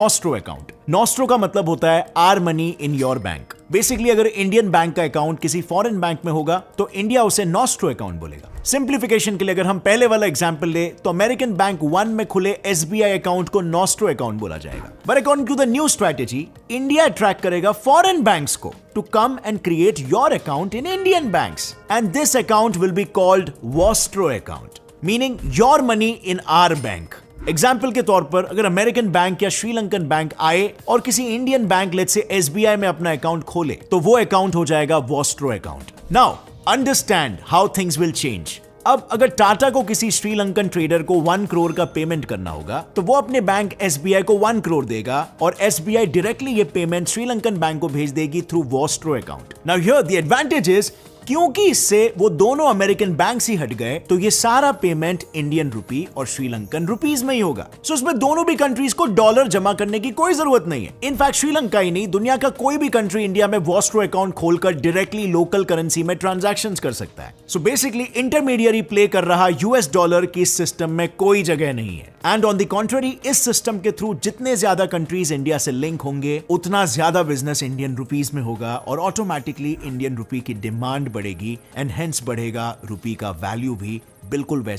Nostro account. Nostro का मतलब होता है our money in your bank. Basically अगर इंडियन बैंक का अकाउंट किसी फॉरेन बैंक में होगा तो इंडिया उसे नॉस्ट्रो अकाउंट बोलेगा। सिंप्लीफिकेशन के लिए अगर हम पहले वाला एग्जांपल ले तो अमेरिकन बैंक 1 में खुले एसबीआई अकाउंट को नॉस्ट्रो अकाउंट बोला जाएगा। But according to the new strategy, India attract करेगा फॉरेन बैंक्स को to come and create your account in Indian banks and this account will be called vostro account, meaning your money in our bank. Example के तौर पर अगर American bank या Sri Lankan bank आए और किसी Indian bank let's say SBI में अपना अकाउंट खोले तो वो अकाउंट हो जाएगा Vostro account. Now understand how things will change. अब अगर टाटा को किसी श्रीलंकन ट्रेडर को 1 करोड़ का पेमेंट करना होगा तो वो अपने बैंक एसबीआई को 1 करोड़ देगा और एसबीआई डायरेक्टली ये पेमेंट श्रीलंकन बैंक को भेज देगी through Vostro account. Now here the advantage is क्योंकि इससे वो दोनों अमेरिकन बैंक्स ही हट गए तो ये सारा पेमेंट इंडियन रुपी और श्रीलंकन रुपीज में ही होगा। सो उसमें दोनों भी कंट्रीज को डॉलर जमा करने की कोई जरूरत नहीं है। इनफैक्ट श्रीलंका ही नहीं, दुनिया का कोई भी कंट्री इंडिया में वॉस्ट्रो अकाउंट खोलकर डायरेक्टली लोकल करेंसी में ट्रांजैक्शंस कर सकता है। सो बेसिकली इंटरमीडियरी प्ले कर रहा यूएस डॉलर की इस सिस्टम में कोई जगह नहीं है। एंड ऑन द कॉन्ट्ररी, इस सिस्टम के थ्रू जितने ज्यादा कंट्रीज इंडिया से लिंक होंगे उतना ज्यादा बिजनेस इंडियन रुपीज में होगा और ऑटोमेटिकली इंडियन रुपी की डिमांड बढ़ेगी एंड हेंस बढ़ेगा रुपी का वैल्यू भी बिल्कुल वैसे